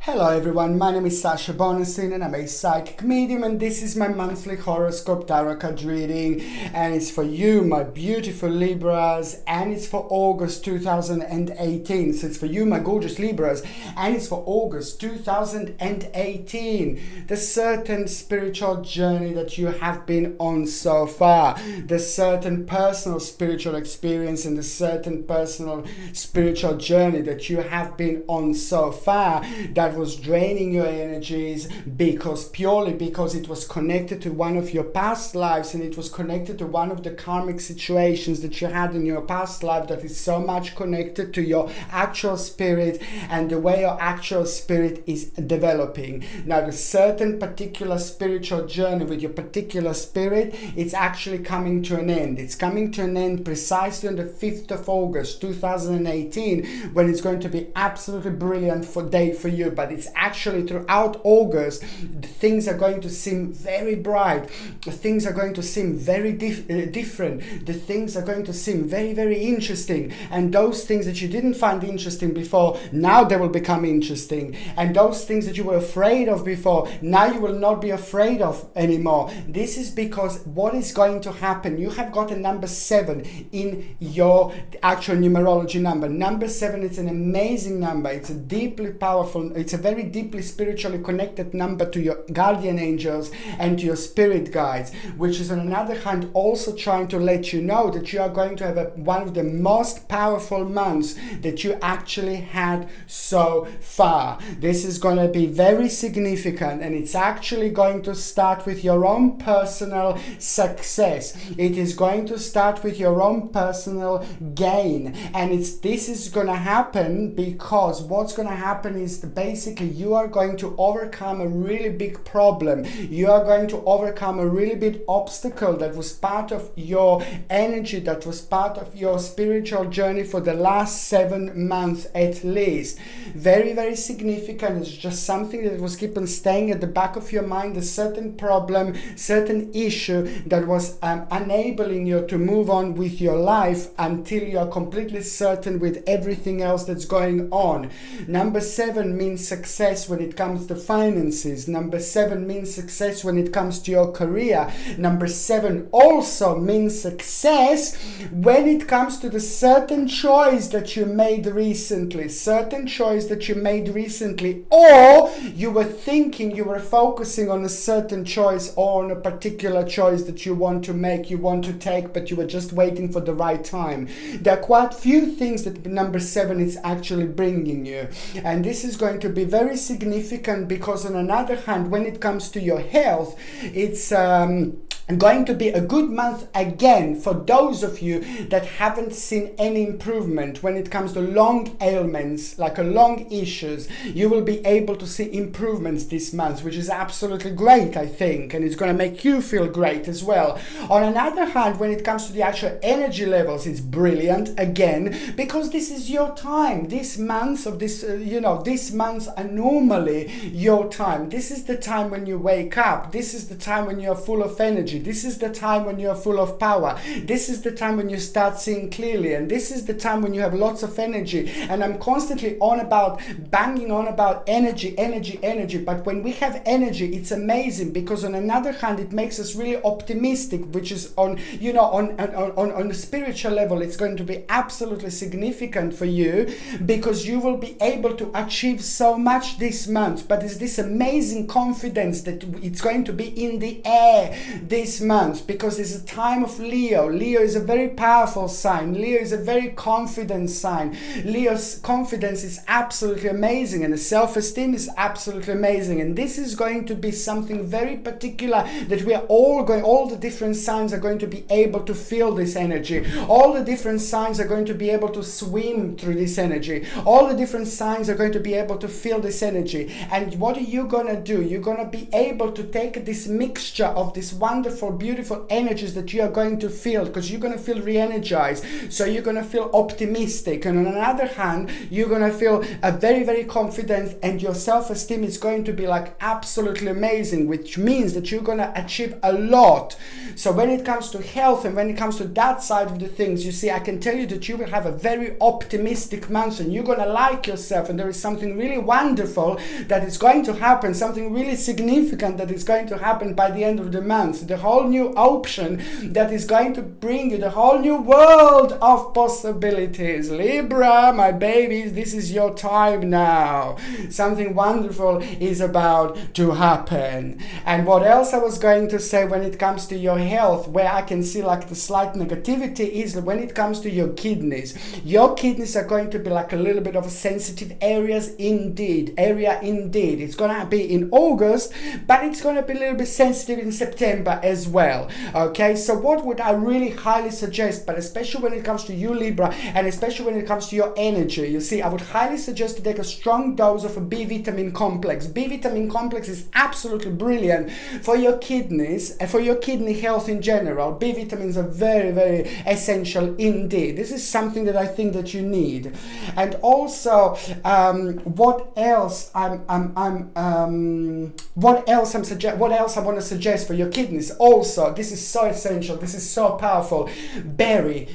Hello everyone, my name is Sasha Bonasin and I'm a psychic medium, and this is my monthly horoscope tarot card reading, and it's for you, my beautiful Libras, and it's for August 2018. So it's for you, my gorgeous Libras, and it's for August 2018. The certain spiritual journey that you have been on so far, the certain personal spiritual experience and the certain personal spiritual journey that you have been on so far, that was draining your energies purely because it was connected to one of your past lives, and it was connected to one of the karmic situations that you had in your past life that is so much connected to your actual spirit and the way your actual spirit is developing. Now, the certain particular spiritual journey with your particular spirit, it's actually coming to an end. It's coming to an end precisely on the 5th of August 2018, when it's going to be absolutely brilliant day for you. But it's actually throughout August, things are going to seem very bright, things are going to seem very different, the things are going to seem very, very interesting, and those things that you didn't find interesting before, now they will become interesting, and those things that you were afraid of before, now you will not be afraid of anymore. This is because what is going to happen, you have got a number 7 in your actual numerology number. Number 7 is an amazing number. It's a deeply powerful, it's a very deeply spiritually connected number to your guardian angels and to your spirit guides, which is on another hand also trying to let you know that you are going to have one of the most powerful months that you actually had so far. This is going to be very significant, and it's actually going to start with your own personal success. It is going to start with your own personal gain, and this is going to happen because what's going to happen is basically you are going to overcome a really big problem. You are going to overcome a really big obstacle that was part of your energy, that was part of your spiritual journey for the last 7 months at least. Very, very significant. It's just something that was keep on staying at the back of your mind, a certain problem, certain issue that was enabling you to move on with your life until you are completely certain with everything else that's going on. Number 7 means success when it comes to finances. Number 7 means success when it comes to your career. Number 7 also means success when it comes to the certain choice that you made recently, or you were thinking, you were focusing on a certain choice or on a particular choice that you want to make, you want to take, but you were just waiting for the right time. There are quite few things that number 7 is actually bringing you, and this is going to be very significant because on another hand, when it comes to your health, it's going to be a good month again for those of you that haven't seen any improvement when it comes to long ailments, like long issues. You will be able to see improvements this month, which is absolutely great, I think, and it's going to make you feel great as well. On another hand, when it comes to the actual energy levels, it's brilliant again because this is your time. This month of this, this months are normally your time. This is the time when you wake up. This is the time when you're full of energy. This is the time when you're full of power. This is the time when you start seeing clearly, and this is the time when you have lots of energy. And I'm constantly banging on about energy, but when we have energy, it's amazing because on another hand, it makes us really optimistic, which is on a spiritual level, it's going to be absolutely significant for you because you will be able to achieve so much this month. But it's this amazing confidence that it's going to be in the air this month because it's a time of Leo. Leo is a very powerful sign. Leo is a very confident sign. Leo's confidence is absolutely amazing, and the self-esteem is absolutely amazing, and this is going to be something very particular that we are all the different signs are going to be able to feel this energy. All the different signs are going to be able to swim through this energy. All the different signs are going to be able to feel this energy. And what are you going to do? You're going to be able to take this mixture of this wonderful beautiful, beautiful energies that you are going to feel, because you're going to feel re-energized. So you're going to feel optimistic. And on the other hand, you're going to feel very, very confident, and your self-esteem is going to be like absolutely amazing, which means that you're going to achieve a lot. So when it comes to health and when it comes to that side of the things, you see, I can tell you that you will have a very optimistic month, and you're going to like yourself, and there is something really wonderful that is going to happen, something really significant that is going to happen by the end of the month. The whole new option that is going to bring you the whole new world of possibilities. Libra, my babies, this is your time now. Something wonderful is about to happen. And what else I was going to say when it comes to your health, where I can see like the slight negativity, is when it comes to your kidneys. Your kidneys are going to be like a little bit of sensitive areas indeed. It's going to be in August, but it's going to be a little bit sensitive in September as well. Okay, so what would I really highly suggest, but especially when it comes to you, Libra, and especially when it comes to your energy, you see, I would highly suggest to take a strong dose of a B vitamin complex. B vitamin complex is absolutely brilliant for your kidneys and for your kidney health in general. B vitamins are very, very essential indeed. This is something that I think that you need. And also, what else I want to suggest for your kidneys? Also, this is so essential. This is so powerful. Berry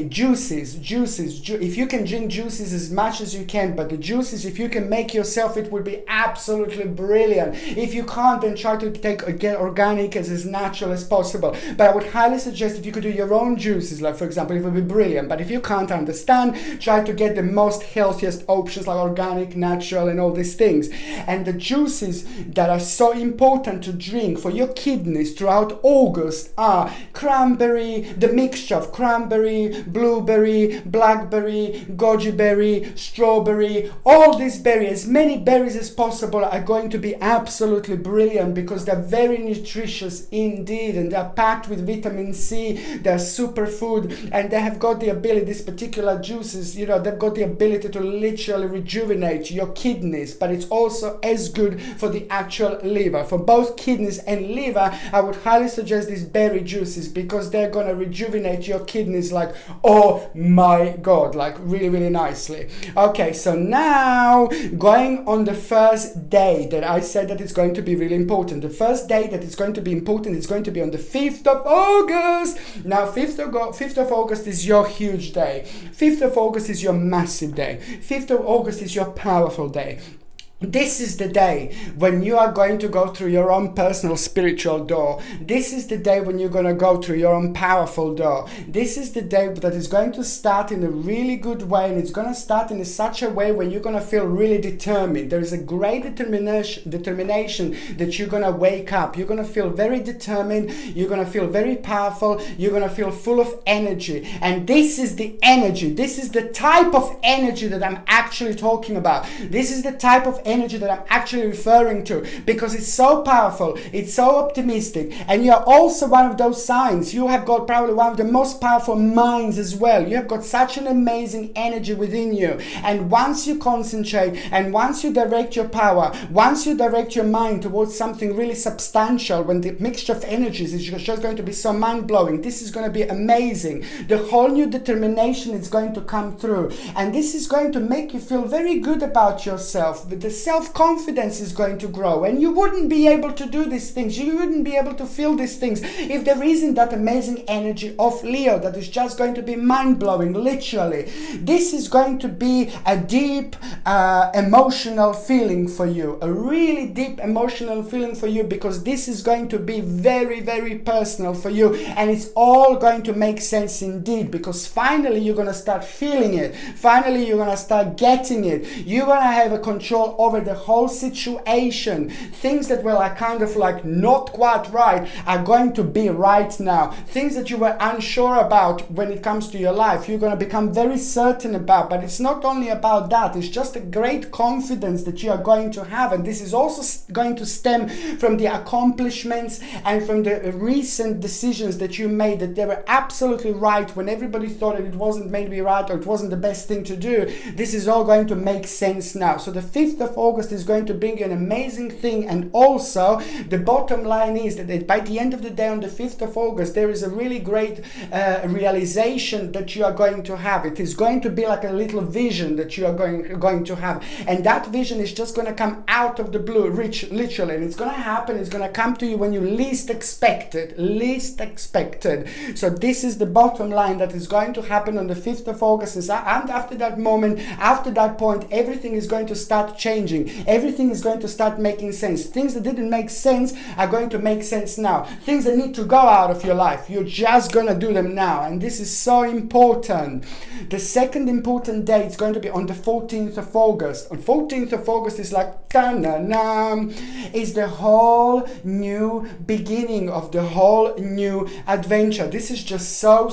juices. If you can drink juices as much as you can, but the juices, if you can make yourself, it would be absolutely brilliant. If you can't, then try to get organic, as natural as possible. But I would highly suggest if you could do your own juices, like for example, it would be brilliant. But if you can't understand, try to get the most healthiest options like organic, natural, and all these things. And the juices that are so important to drink for your kidneys throughout August are cranberry, the mixture of cranberry, blueberry, blackberry, goji berry, strawberry. All these berries, as many berries as possible, are going to be absolutely brilliant, because they're very nutritious indeed, and they're packed with vitamin C. They're superfood, and they have got the ability, these particular juices, you know, they've got the ability to literally rejuvenate your kidneys. But it's also as good for the actual liver. For both kidneys and liver, I would highly suggest these berry juices, because they're going to rejuvenate your kidneys like, oh my god, like really, really nicely. Okay, so now going on the first day that I said that it's going to be really important. The first day that it's going to be important is going to be on the 5th of August. Now, 5th of August is your huge day. 5th of August is your massive day. 5th of August is your powerful day. This is the day when you are going to go through your own personal spiritual door. This is the day when you're going to go through your own powerful door. This is the day that is going to start in a really good way, and it's going to start in such a way where you're going to feel really determined. There is a great determination that you're going to wake up. You're going to feel very determined. You're going to feel very powerful. You're going to feel full of energy. And this is the energy. This is the type of energy that I'm actually talking about. This is the type of energy that I'm actually referring to, because it's so powerful, it's so optimistic, and you're also one of those signs. You have got probably one of the most powerful minds as well. You have got such an amazing energy within you, and once you concentrate, and once you direct your power, once you direct your mind towards something really substantial, when the mixture of energies is just going to be so mind-blowing, this is going to be amazing. The whole new determination is going to come through, and this is going to make you feel very good about yourself. The self-confidence is going to grow, and you wouldn't be able to do these things, you wouldn't be able to feel these things if there isn't that amazing energy of Leo that is just going to be mind-blowing, literally. This is going to be a deep emotional feeling for you, a really deep emotional feeling for you, because this is going to be very, very personal for you, and it's all going to make sense indeed, because finally you're going to start feeling it, finally you're going to start getting it, you're going to have a control over the whole situation. Things that were like kind of like not quite right are going to be right now. Things that you were unsure about when it comes to your life, you're going to become very certain about. But it's not only about that, it's just a great confidence that you are going to have, and this is also going to stem from the accomplishments and from the recent decisions that you made, that they were absolutely right when everybody thought that it wasn't maybe right or it wasn't the best thing to do. This is all going to make sense now. So the 5th of of August is going to bring you an amazing thing. And also, the bottom line is that by the end of the day, on the 5th of August, there is a really great realization that you are going to have. It is going to be like a little vision that you are going to have. And that vision is just going to come out of the blue, literally. And it's going to happen. It's going to come to you when you least expect it. Least expected. So this is the bottom line that is going to happen on the 5th of August. And after that moment, after that point, everything is going to start changing. Everything is going to start making sense. Things that didn't make sense are going to make sense now. Things that need to go out of your life, you're just going to do them now. And this is so important. The second important day is going to be on the 14th of August. On 14th of August is like, ta-na-na, is the whole new beginning of the whole new adventure. This is just so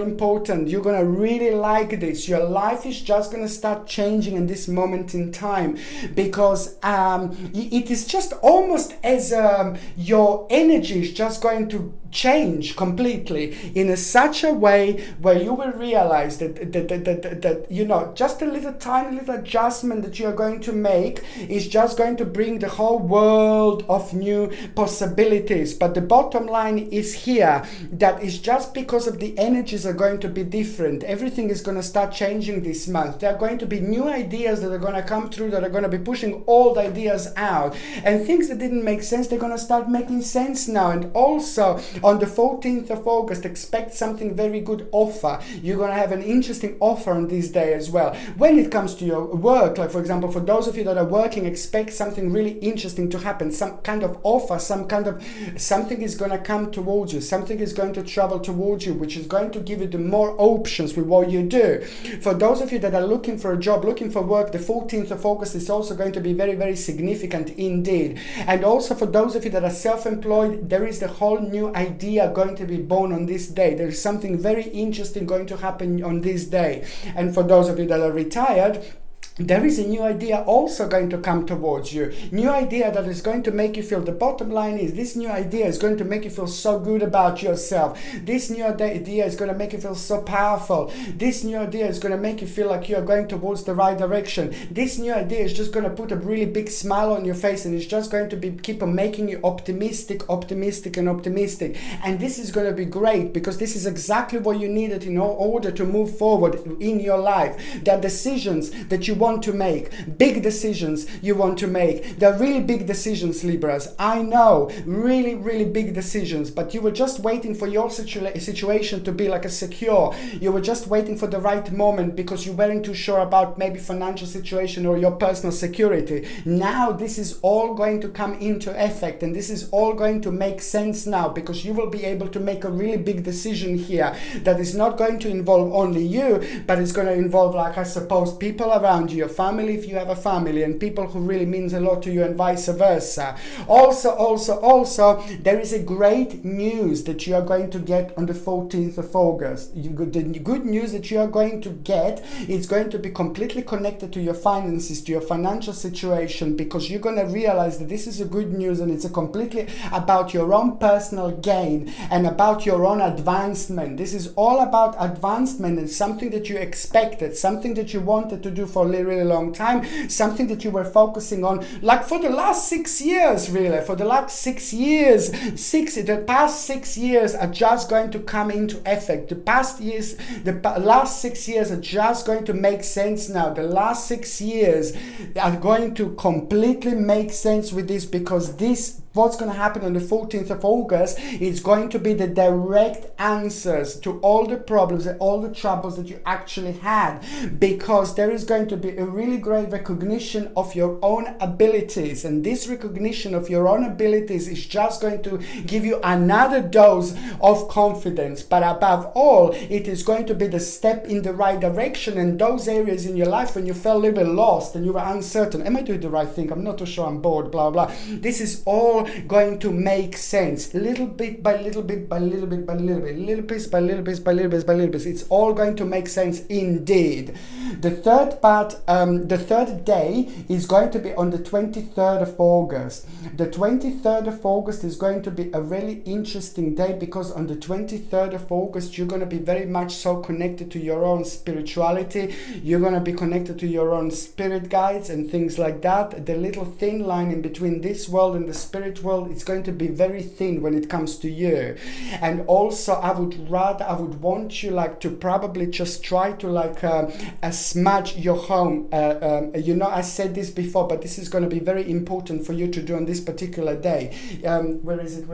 important. You're going to really like this. Your life is just going to start changing in this moment in time, because it is just almost as your energy is just going to change completely in such a way where you will realize that you know, just a tiny little adjustment that you are going to make is just going to bring the whole world of new possibilities. But the bottom line is here, that is just because of the energies are going to be different. Everything is going to start changing this month. There are going to be new ideas that are going to come through, that are going to be pushing old ideas out, and things that didn't make sense, they're going to start making sense now. And also on the 14th of August, expect something very good offer. You're going to have an interesting offer on this day as well. When it comes to your work, like for example, for those of you that are working, expect something really interesting to happen. Some kind of offer, something is going to come towards you. Something is going to travel towards you, which is going to give you the more options with what you do. For those of you that are looking for a job, looking for work, the 14th of August is also going to be very significant indeed. And also for those of you that are self-employed, there is the whole new idea going to be born on this day. There is something very interesting going to happen on this day. And for those of you that are retired, there is a new idea also going to come towards you. New idea that is going to make you feel, the bottom line is, this new idea is going to make you feel so good about yourself. This new idea is going to make you feel so powerful. This new idea is going to make you feel like you are going towards the right direction. This new idea is just going to put a really big smile on your face, and it's just going to keep on making you optimistic. And this is going to be great, because this is exactly what you needed in order to move forward in your life. The decisions that you want to make, big decisions you want to make. They're really big decisions, Libras. I know, really big decisions, but you were just waiting for your situation to be like a secure. You were just waiting for the right moment because you weren't too sure about maybe financial situation or your personal security. Now this is all going to come into effect, and this is all going to make sense now, because you will be able to make a really big decision here that is not going to involve only you, but it's going to involve, like I suppose, people around you, your family if you have a family, and people who really means a lot to you, and vice versa. Also, there is a great news that you are going to get on the 14th of August. The good news that you are going to get is going to be completely connected to your finances, to your financial situation, because you're going to realize that this is a good news, and it's a completely about your own personal gain and about your own advancement. This is all about advancement, and something that you expected, something that you wanted to do for a really long time, something that you were focusing on like for the last 6 years, really. For the last 6 years, the past 6 years are just going to come into effect. The last 6 years are just going to make sense now. The last 6 years are going to completely make sense with this, because what's going to happen on the 14th of August is going to be the direct answers to all the problems and all the troubles that you actually had, because there is going to be a really great recognition of your own abilities, and this recognition of your own abilities is just going to give you another dose of confidence. But above all, it is going to be the step in the right direction, and those areas in your life when you felt a little bit lost and you were uncertain, am I doing the right thing, I'm not too sure, I'm bored, blah blah, this is all going to make sense, little bit by little bit by little bit by little bit, little piece by little piece by little piece by little piece. It's all going to make sense indeed. The third part, the third day is going to be on the 23rd of August. The 23rd of August is going to be a really interesting day, because on the 23rd of August, you're going to be very much so connected to your own spirituality. You're going to be connected to your own spirit guides and things like that. The little thin line in between this world and the spirit world is going to be very thin when it comes to you. And also I would want you like to probably just try to like smudge your home. You know, I said this before, but this is going to be very important for you to do on this particular day. Where is it?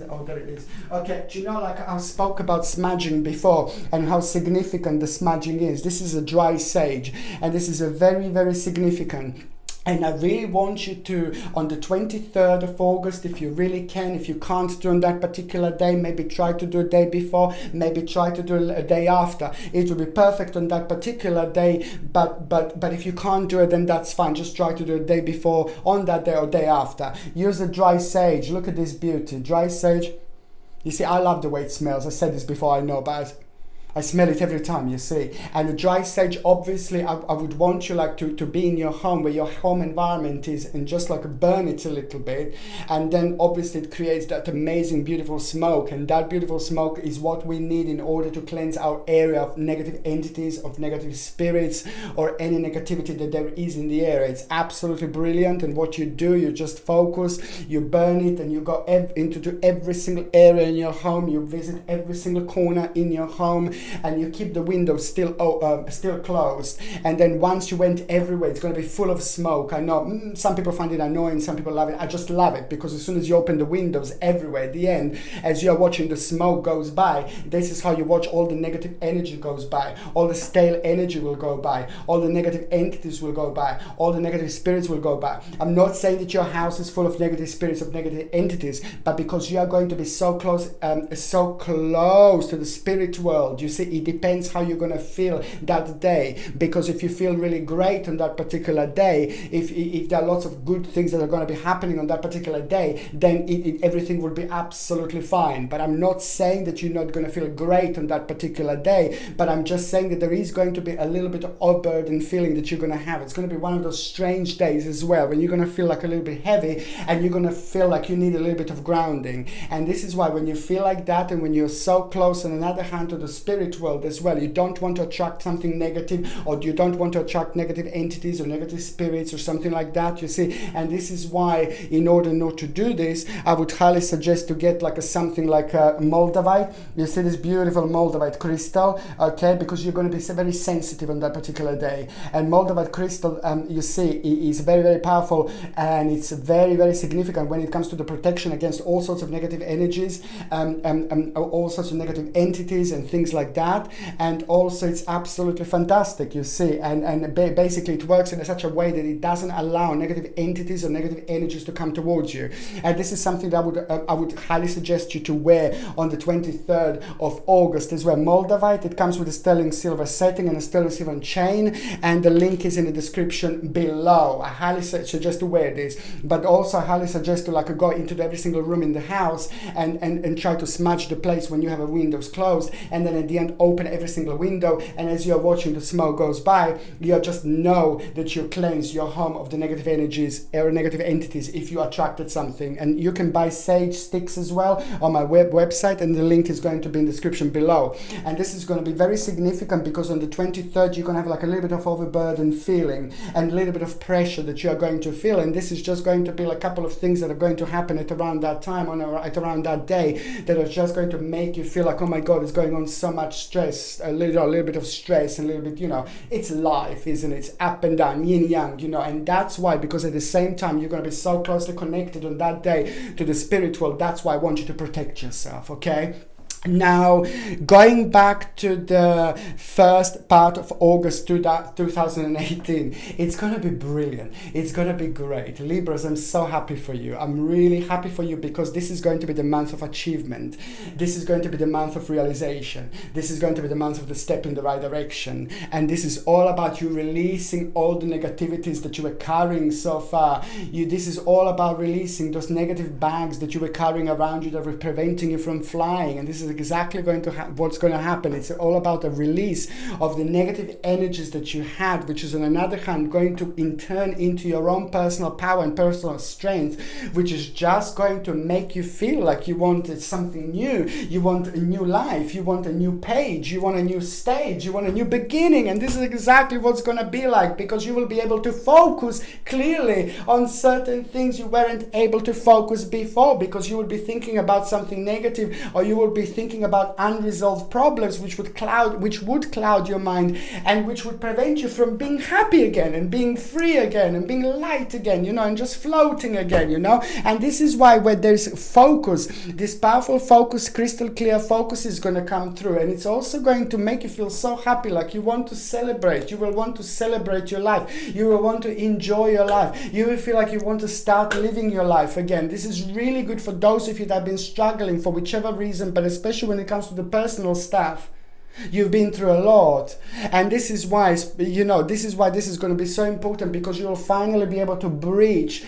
Oh, there it is. Okay, do you know, like I spoke about smudging before and how significant the smudging is. This is a dry sage, and this is a very, very significant. And I really want you to, on the 23rd of August, if you really can, if you can't do on that particular day, maybe try to do a day before, maybe try to do a day after. It will be perfect on that particular day, but if you can't do it, then that's fine. Just try to do a day before, on that day, or day after. Use a dry sage. Look at this beauty. Dry sage. You see, I love the way it smells. I said this before, I know, but I smell it every time, you see. And the dry sage, obviously, I would want you like to be in your home, where your home environment is, and just like burn it a little bit. And then obviously it creates that amazing, beautiful smoke. And that beautiful smoke is what we need in order to cleanse our area of negative entities, of negative spirits, or any negativity that there is in the area. It's absolutely brilliant. And what you do, you just focus, you burn it, and you go into every single area in your home. You visit every single corner in your home, and you keep the windows still closed. And then once you went everywhere, it's going to be full of smoke. I know some people find it annoying, some people love it. I just love it, because as soon as you open the windows everywhere, at the end, as you're watching the smoke goes by, this is how you watch all the negative energy goes by. All the stale energy will go by. All the negative entities will go by. All the negative spirits will go by. I'm not saying that your house is full of negative spirits, of negative entities, but because you are going to be so close to the spirit world, you see, it depends how you're going to feel that day. Because if you feel really great on that particular day, if there are lots of good things that are going to be happening on that particular day, then everything will be absolutely fine. But I'm not saying that you're not going to feel great on that particular day, but I'm just saying that there is going to be a little bit of overburden feeling that you're going to have. It's going to be one of those strange days as well, when you're going to feel like a little bit heavy, and you're going to feel like you need a little bit of grounding. And this is why, when you feel like that, and when you're so close, on another hand, to the spirit world as well, you don't want to attract something negative, or you don't want to attract negative entities or negative spirits or something like that, you see. And this is why, in order not to do this, I would highly suggest to get like something like a moldavite. You see this beautiful moldavite crystal, okay, because you're going to be very sensitive on that particular day. And moldavite crystal, you see, is very, very powerful, and it's very, very significant when it comes to the protection against all sorts of negative energies, all sorts of negative entities and things like that. And also it's absolutely fantastic, you see, and basically it works in such a way that it doesn't allow negative entities or negative energies to come towards you. And this is something that I would highly suggest you to wear on the 23rd of August as well. Moldavite, it comes with a sterling silver setting and a sterling silver chain, and the link is in the description below. I highly suggest to wear this, but also I highly suggest to like go into every single room in the house and try to smudge the place when you have a windows closed, and then at the end open every single window, and as you're watching the smoke goes by, you just know that you cleanse your home of the negative energies or negative entities if you attracted something. And you can buy sage sticks as well on my website, and the link is going to be in the description below. And this is going to be very significant, because on the 23rd you're going to have like a little bit of overburden feeling and a little bit of pressure that you are going to feel. And this is just going to be like a couple of things that are going to happen at around that time, at around that day, that are just going to make you feel like, oh my god, it's going on so much stress, a little bit of stress, and a little bit, you know, it's life, isn't it? It's up and down, yin yang, you know. And that's why, because at the same time you're going to be so closely connected on that day to the spirit world, that's why I want you to protect yourself, okay? Now, going back to the first part of August 2018, it's going to be brilliant. It's going to be great. Libras, I'm so happy for you. I'm really happy for you, because this is going to be the month of achievement. This is going to be the month of realization. This is going to be the month of the step in the right direction. And this is all about you releasing all the negativities that you were carrying so far. This is all about releasing those negative bags that you were carrying around you that were preventing you from flying. And this is exactly going to what's going to happen. It's all about a release of the negative energies that you had, which is on another hand going to in turn into your own personal power and personal strength, which is just going to make you feel like you wanted something new. You want a new life, you want a new page, you want a new stage, you want a new beginning. And this is exactly what's going to be like, because you will be able to focus clearly on certain things you weren't able to focus before, because you would be thinking about something negative, or you would be thinking about unresolved problems which would cloud your mind, and which would prevent you from being happy again and being free again and being light again, and just floating again, And this is why when there's focus, this powerful focus, crystal clear focus is going to come through, and it's also going to make you feel so happy, like you want to celebrate. You will want to celebrate your life. You will want to enjoy your life. You will feel like you want to start living your life again. This is really good for those of you that have been struggling for whichever reason, but especially when it comes to the personal stuff. You've been through a lot, and this is why this is going to be so important, because you will finally be able to reach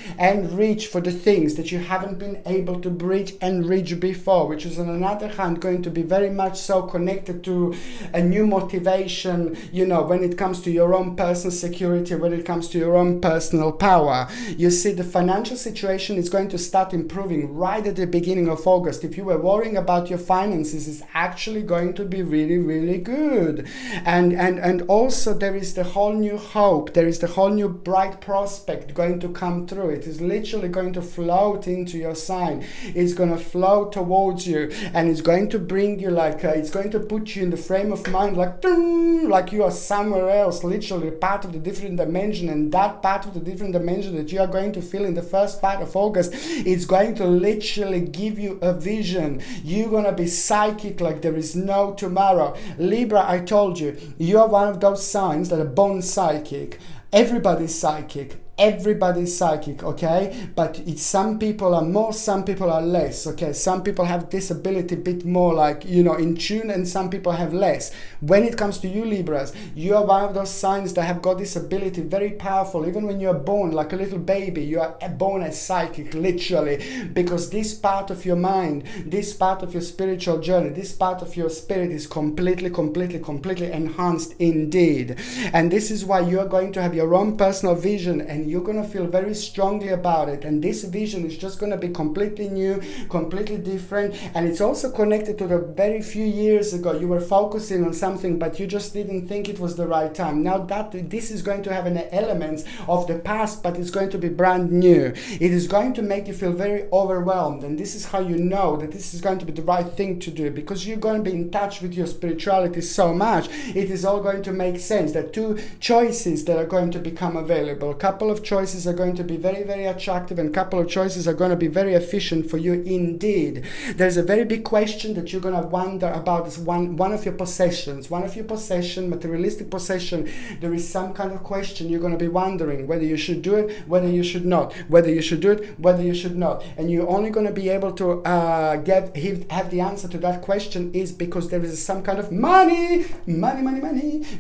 for the things that you haven't been able to reach before, which is on another hand going to be very much so connected to a new motivation, when it comes to your own personal security, when it comes to your own personal power. You see, the financial situation is going to start improving right at the beginning of August. If you were worrying about your finances, it's actually going to be really good. And also there is the whole new hope, there is the whole new bright prospect going to come through. It is literally going to float into your sign. It's going to flow towards you, and it's going to bring you it's going to put you in the frame of mind like you are somewhere else, literally part of the different dimension. And that part of the different dimension that you are going to feel in the first part of August, it's going to literally give you a vision. You're going to be psychic like there is no tomorrow. Libra, I told you, you are one of those signs that are born psychic. Everybody's psychic. Everybody's psychic, okay? But some people are more, some people are less, okay? Some people have this ability a bit more in tune, and some people have less. When it comes to you, Libras, you are one of those signs that have got this ability, very powerful. Even when you're born like a little baby, you are born as psychic, literally, because this part of your mind, this part of your spiritual journey, this part of your spirit is completely enhanced indeed. And this is why you are going to have your own personal vision, and you're going to feel very strongly about it. And this vision is just going to be completely new, completely different. And it's also connected to the very few years ago you were focusing on something, but you just didn't think it was the right time. Now that this is going to have an element of the past, but it's going to be brand new. It is going to make you feel very overwhelmed. And this is how you know that this is going to be the right thing to do, because you're going to be in touch with your spirituality so much. It is all going to make sense. There are two choices that are going to become available. A couple of choices are going to be very attractive, and a couple of choices are going to be very efficient for you indeed. There's a very big question that you're going to wonder about is one of your possessions. One of your possession, materialistic possession, there is some kind of question you're going to be wondering whether you should do it, whether you should not, whether you should do it, whether you should not. And you're only going to be able to have the answer to that question is because there is some kind of money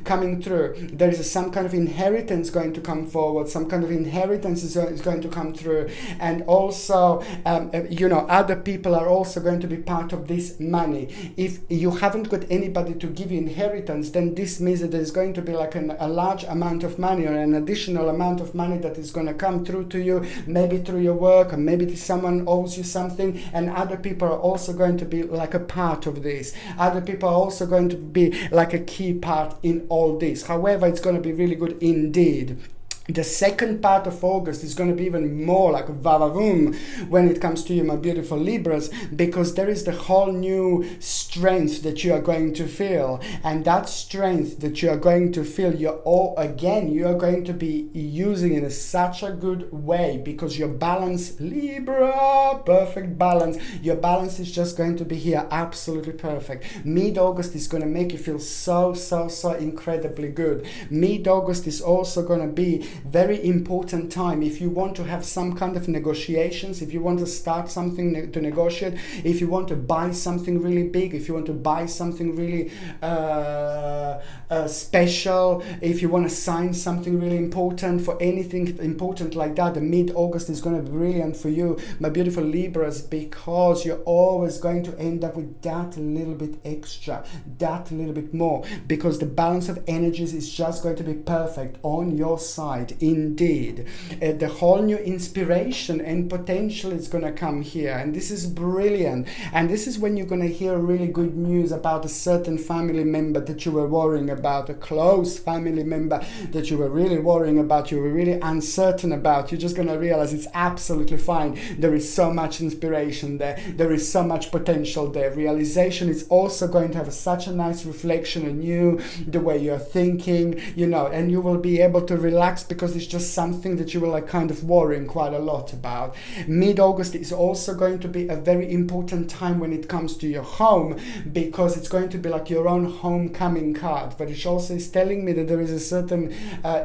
coming through. There is some kind of inheritance going to come forward. Some kind of inheritance is going to come through, and also other people are also going to be part of this money. If you haven't got anybody to give you inheritance, then this means that there's going to be like a large amount of money, or an additional amount of money that is going to come through to you, maybe through your work, or maybe someone owes you something, and other people are also going to be like a part of this. Other people are also going to be like a key part in all this. However, it's going to be really good indeed. The second part of August is going to be even more like vavavoom when it comes to you, my beautiful Libras, because there is the whole new strength that you are going to feel. And that strength that you are going to feel, you are going to be using in such a good way, because your balance, Libra, perfect balance. Your balance is just going to be here absolutely perfect. Mid-August is going to make you feel so incredibly good. Mid-August is also going to be very important time. If you want to have some kind of negotiations, if you want to start something to negotiate, if you want to buy something really big, if you want to buy something really special, if you want to sign something really important, for anything important like that, the mid-August is going to be brilliant for you, my beautiful Libras, because you're always going to end up with that little bit extra, that little bit more, because the balance of energies is just going to be perfect on your side indeed. The whole new inspiration and potential is going to come here, and this is brilliant. And this is when you're going to hear really good news about a certain family member that you were worrying about, a close family member that you were really worrying about, you were really uncertain about. You're just going to realize it's absolutely fine. There is so much inspiration there. There is so much potential there. Realization is also going to have such a nice reflection on you, the way you're thinking, you know, and you will be able to relax because it's just something that you were like kind of worrying quite a lot about. Mid-August is also going to be a very important time when it comes to your home, because it's going to be like your own homecoming card. But it also is telling me that there is a certain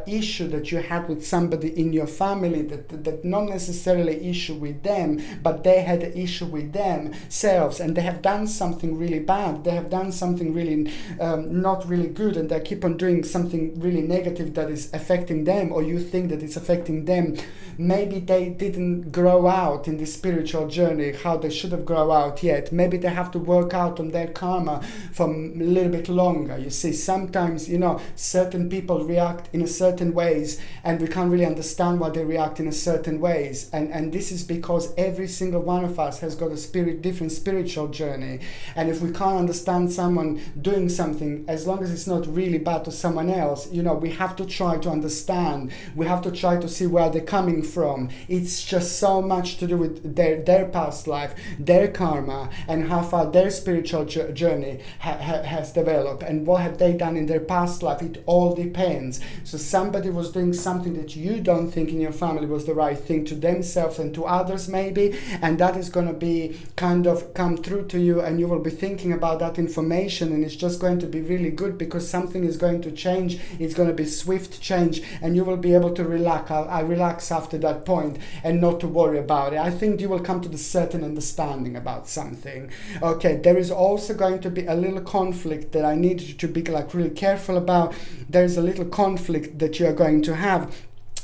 issue that you had with somebody in your family, that not necessarily issue with them, but they had an issue with themselves, and they have done something really bad. They have done something really not really good, and they keep on doing something really negative that is affecting them, or you think that it's affecting them. Maybe they didn't grow out in this spiritual journey how they should have grown out yet. Maybe they have to work out on their karma for a little bit longer. You see, sometimes, you know, certain people react in a certain ways, and we can't really understand why they react in a certain ways. And this is because every single one of us has got a different spiritual journey. And if we can't understand someone doing something, as long as it's not really bad to someone else, you know, we have to try to understand. We have to try to see where they're coming from. It's just so much to do with their past life, their karma, and how far their spiritual journey has developed, and what have they done in their past life. It all depends. So somebody was doing something that you don't think in your family was the right thing to themselves and to others maybe, and that is going to be kind of come through to you, and you will be thinking about that information, and it's just going to be really good because something is going to change. It's going to be swift change, and you will be able to relax. I relax after that point and not to worry about it. I think you will come to the certain understanding about something. Okay, there is also going to be a little conflict that I need you to be like really careful about. There is a little conflict that you are going to have.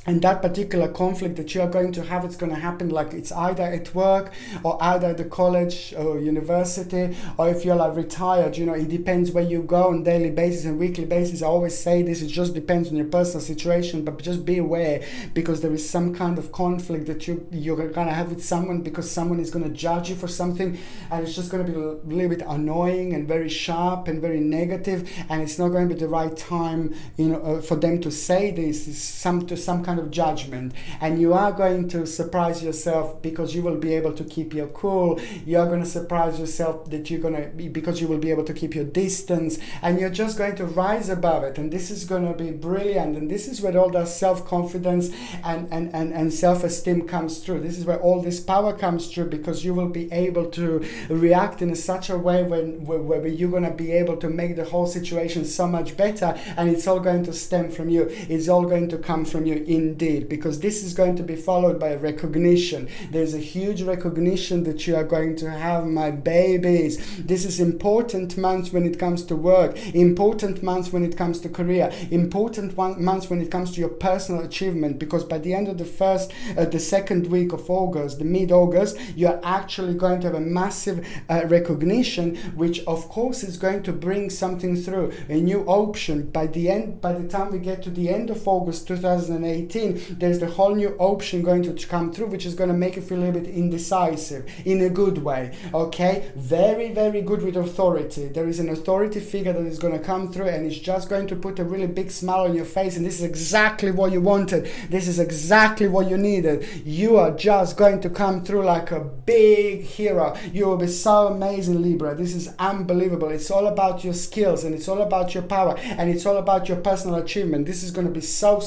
And that particular conflict that you are going to have, it's going to happen like it's either at work or either at the college or university, or if you're like retired, you know, it depends where you go on daily basis and weekly basis. I always say this, it just depends on your personal situation, but just be aware, because there is some kind of conflict that you're going to have with someone, because someone is going to judge you for something, and it's just going to be a little bit annoying and very sharp and very negative, and it's not going to be the right time, you know, for them to say this. It's some kind of judgment, and you are going to surprise yourself because you will be able to keep your cool. You are going to surprise yourself that you're going to be, because you will be able to keep your distance, and you're just going to rise above it, and this is going to be brilliant. And this is where all that self-confidence and self-esteem comes through. This is where all this power comes through, because you will be able to react in such a way where you're going to be able to make the whole situation so much better, and it's all going to stem from you. It's all going to come from you indeed, because this is going to be followed by recognition. There's a huge recognition that you are going to have, my babies. This is important months when it comes to work, important months when it comes to career, important months when it comes to your personal achievement, because by the end of the second week of August, the mid-August, you're actually going to have a massive recognition, which of course is going to bring something through, a new option. By the time we get to the end of August 2018, there's the whole new option going to come through, which is going to make you feel a little bit indecisive in a good way. Okay, very, very good with authority. There is an authority figure that is going to come through, and it's just going to put a really big smile on your face, and this is exactly what you wanted. This is exactly what you needed. You are just going to come through like a big hero. You will be so amazing, Libra. This is unbelievable. It's all about your skills, and it's all about your power, and it's all about your personal achievement. This is going to be so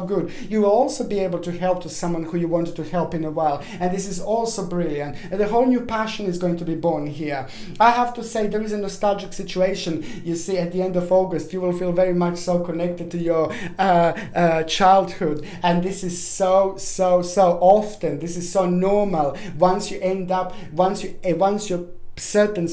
good. you will also be able to help to someone who you wanted to help in a while. And this is also brilliant. And the whole new passion is going to be born here. I have to say, there is a nostalgic situation. You see, at the end of August, you will feel very much so connected to your childhood. And this is so often, this is so normal. Once you end up, once your certain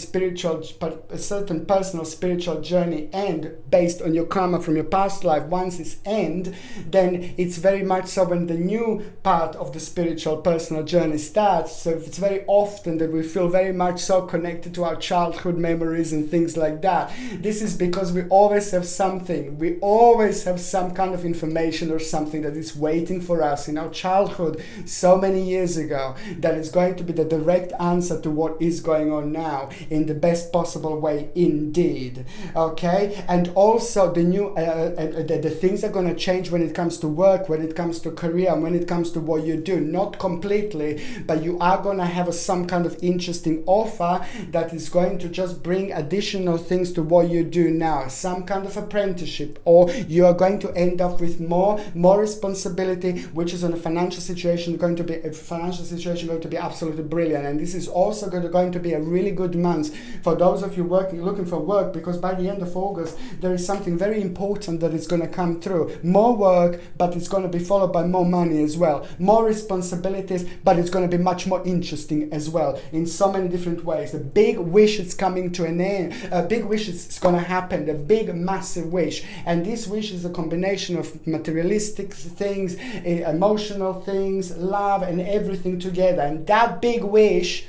personal spiritual journey end based on your karma from your past life, once it's end, then it's very much so when the new part of the spiritual personal journey starts. So it's very often that we feel very much so connected to our childhood memories and things like that. This is because we always have something, we always have some kind of information or something that is waiting for us in our childhood so many years ago, that is going to be the direct answer to what is going on now in the best possible way indeed. Okay, and also the new the things are going to change when it comes to work, when it comes to career, and when it comes to what you do. Not completely, but you are going to have some kind of interesting offer that is going to just bring additional things to what you do now, some kind of apprenticeship, or you are going to end up with more responsibility, which is on a financial situation going to be absolutely brilliant. And this is also going to be a really good month for those of you looking for work, because by the end of August there is something very important that is going to come through. More work, but it's going to be followed by more money as well. More responsibilities, but it's going to be much more interesting as well in so many different ways. A big wish is coming to an end. A big wish is going to happen. A big massive wish, and this wish is a combination of materialistic things, emotional things, love, and everything together. And that big wish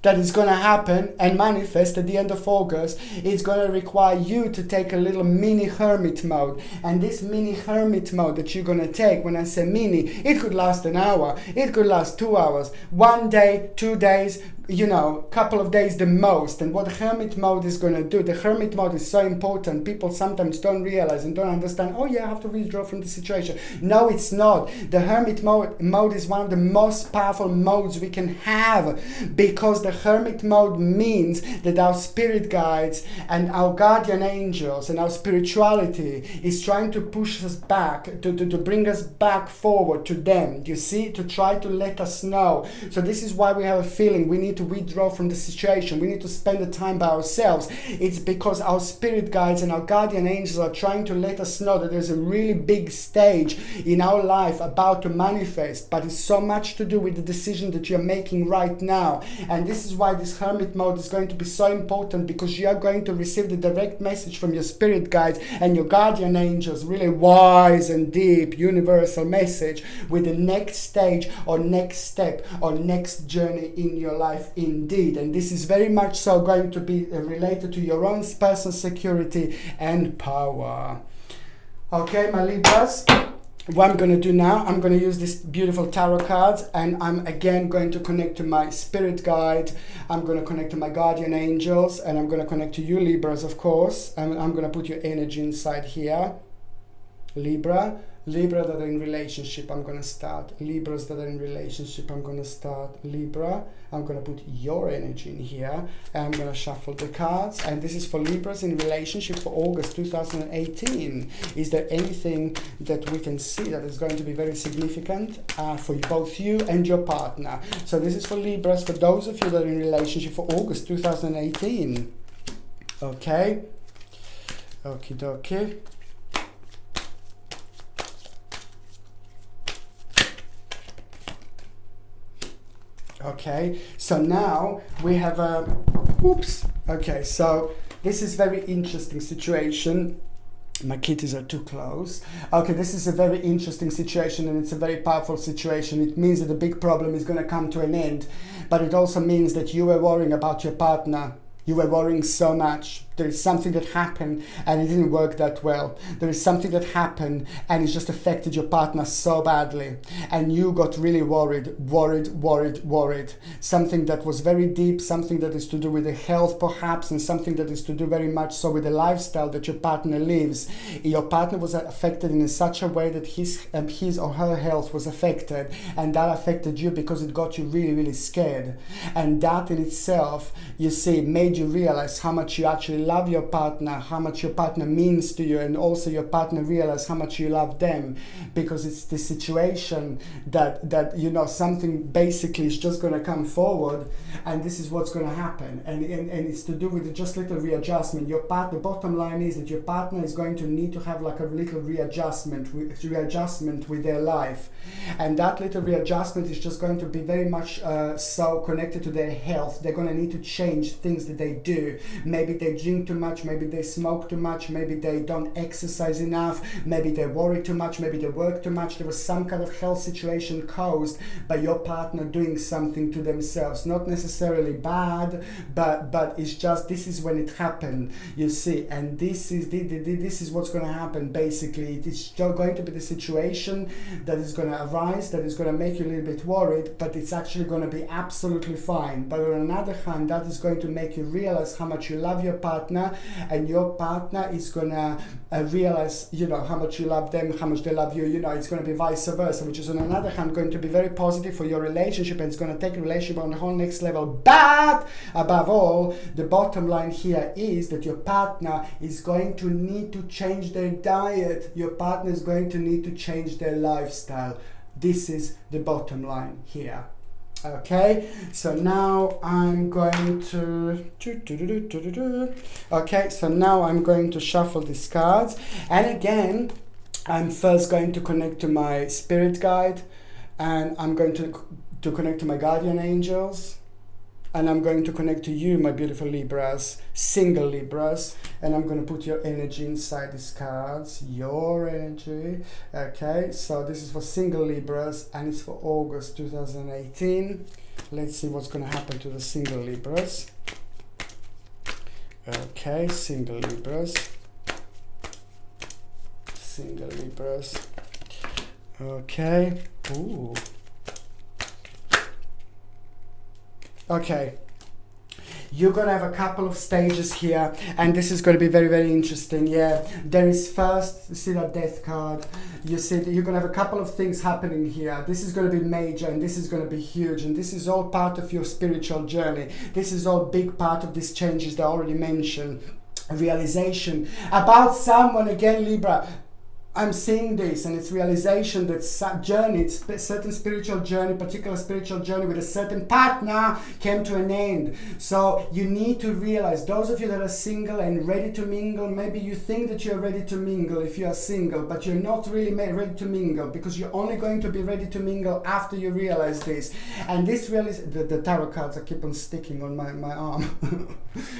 that is going to happen and manifest at the end of August is going to require you to take a little mini hermit mode. And this mini hermit mode that you're going to take, when I say mini, it could last an hour, it could last 2 hours, 1 day, 2 days, couple of days the most. And what the hermit mode is going to do, the hermit mode is so important. People sometimes don't realize and don't understand, oh yeah, I have to withdraw from the situation. No, it's not. The hermit mode is one of the most powerful modes we can have, because the hermit mode means that our spirit guides and our guardian angels and our spirituality is trying to push us back, to bring us back forward to them, you see, to try to let us know. So this is why we have a feeling we need to withdraw from the situation. We need to spend the time by ourselves. It's because our spirit guides and our guardian angels are trying to let us know that there's a really big stage in our life about to manifest, but it's so much to do with the decision that you're making right now. And this is why this hermit mode is going to be so important, because you are going to receive the direct message from your spirit guides and your guardian angels, really wise and deep universal message with the next stage or next step or next journey in your life indeed. And this is very much so going to be related to your own personal security and power. Okay, my Libras, what I'm going to do now, I'm going to use this beautiful tarot cards, and I'm again going to connect to my spirit guide. I'm going to connect to my guardian angels, and I'm going to connect to you, Libras, of course. And I'm going to put your energy inside here. Libra that are in relationship, I'm going to start. Libras that are in relationship, I'm going to start. Libra, I'm going to put your energy in here, and I'm going to shuffle the cards. And this is for Libras in relationship for August 2018. Is there anything that we can see that is going to be very significant for both you and your partner? So this is for Libras, for those of you that are in relationship for August 2018. Okay. Okie dokie. Okay, so now we have a, okay, so this is very interesting situation. My kitties are too close. Okay, this is a very interesting situation, and it's a very powerful situation. It means that the big problem is going to come to an end, but it also means that you were worrying about your partner. You were worrying so much. There is something that happened and it didn't work that well. There is something that happened and it just affected your partner so badly. And you got really worried. Something that was very deep, something that is to do with the health perhaps, and something that is to do very much so with the lifestyle that your partner lives. Your partner was affected in such a way that his or her health was affected, and that affected you because it got you really, really scared. And that in itself, you see, made you realize how much you actually love your partner, how much your partner means to you, and also your partner realize how much you love them, because it's the situation that you know, something basically is just going to come forward, and this is what's going to happen, and it's to do with just little readjustment. Your partner, bottom line is that your partner is going to need to have like a little readjustment with their life, and that little readjustment is just going to be very much so connected to their health. They're going to need to change things that they do. Maybe they drink too much, maybe they smoke too much, maybe they don't exercise enough, maybe they worry too much, maybe they work too much. There was some kind of health situation caused by your partner doing something to themselves. Not necessarily bad, but it's just, this is when it happened, you see, and this is what's going to happen. Basically, it's going to be the situation that is going to arise, that is going to make you a little bit worried, but it's actually going to be absolutely fine. But on another hand, that is going to make you realize how much you love your partner, and your partner is going to realize, you know, how much you love them, how much they love you. You know, it's going to be vice versa, which is on another hand going to be very positive for your relationship, and it's going to take a relationship on the whole next level. But above all, the bottom line here is that your partner is going to need to change their diet. Your partner is going to need to change their lifestyle. This is the bottom line here. Okay, so now I'm going to shuffle these cards, and again I'm first going to connect to my spirit guide, and I'm going to connect to my guardian angels, and I'm going to connect to you, my beautiful Libras, single Libras, and I'm going to put your energy inside these cards, your energy. Okay, so this is for single Libras, and it's for August 2018. Let's see what's going to happen to the single Libras. Okay, single Libras. Single Libras. Okay. Ooh. Okay, you're going to have a couple of stages here, and this is going to be very, very interesting. Yeah, there is first, you see that death card, you see that you're going to have a couple of things happening here. This is going to be major, and this is going to be huge, and this is all part of your spiritual journey. This is all big part of these changes that I already mentioned. Realization about someone, again, Libra. I'm seeing this, and it's realization that journey, it's certain spiritual journey, particular spiritual journey with a certain partner came to an end. So you need to realize, those of you that are single and ready to mingle, maybe you think that you're ready to mingle if you are single, but you're not really ready to mingle, because you're only going to be ready to mingle after you realize this. And this the tarot cards, I keep on sticking on my arm.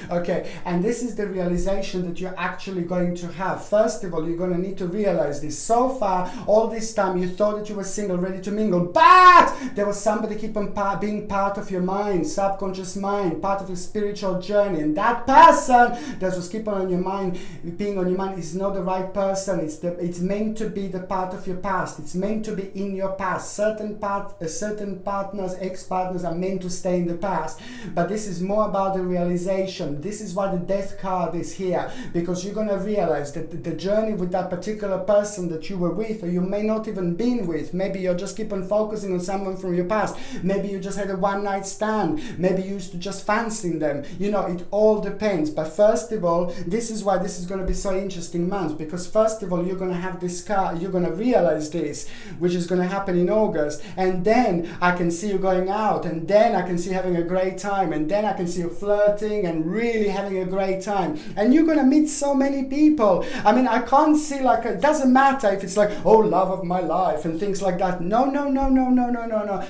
Okay, and this is the realization that you're actually going to have. First of all, you're going to need to realize this. So far, all this time, you thought that you were single, ready to mingle, but there was somebody keep on being part of your mind, subconscious mind, part of your spiritual journey, and that person that was keeping on your mind, being on your mind, is not the right person. It's meant to be the part of your past. It's meant to be in your past. Certain partners, ex-partners are meant to stay in the past, but this is more about the realization. This is why the death card is here, because you're going to realize that the journey with that particular person that you were with, or you may not even been with, maybe you're just keep on focusing on someone from your past, maybe you just had a one-night stand, maybe you used to just fancy them, you know, it all depends. But first of all, this is why this is going to be so interesting month, because first of all, you're going to have this card, you're going to realize this, which is going to happen in August, and then I can see you going out, and then I can see you having a great time, and then I can see you flirting and really having a great time, and you're going to meet so many people. I mean, I can't see, like, it doesn't matter if it's like, oh, love of my life and things like that. No.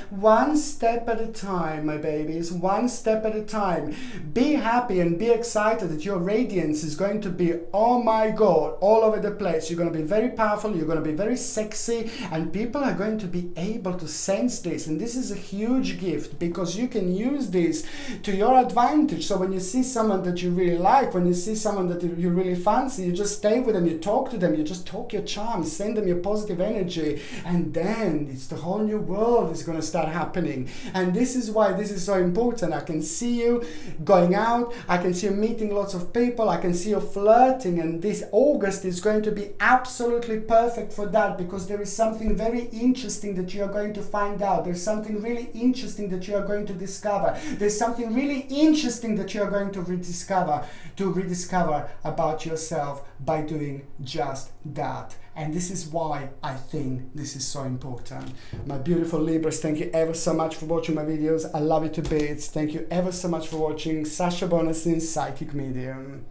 One step at a time, my babies. One step at a time. Be happy and be excited that your radiance is going to be, oh my God, all over the place. You're going to be very powerful. You're going to be very sexy, and people are going to be able to sense this. And this is a huge gift, because you can use this to your advantage. So when you see someone that you really like, when you see someone that you really fancy, you just stay with them, you talk to them, you just talk your charm, send them your positive energy, and then it's the whole new world is going to start happening. And this is why this is so important. I can see you going out, I can see you meeting lots of people, I can see you flirting, and this August is going to be absolutely perfect for that, because there is something very interesting that you are going to find out. There's something really interesting that you are going to discover. There's something really interesting that you are going to rediscover about yourself by doing just that. And this is why I think this is so important. My beautiful Libras, thank you ever so much for watching my videos. I love you to bits. Thank you ever so much for watching. Sasha Bonasin, Psychic Medium.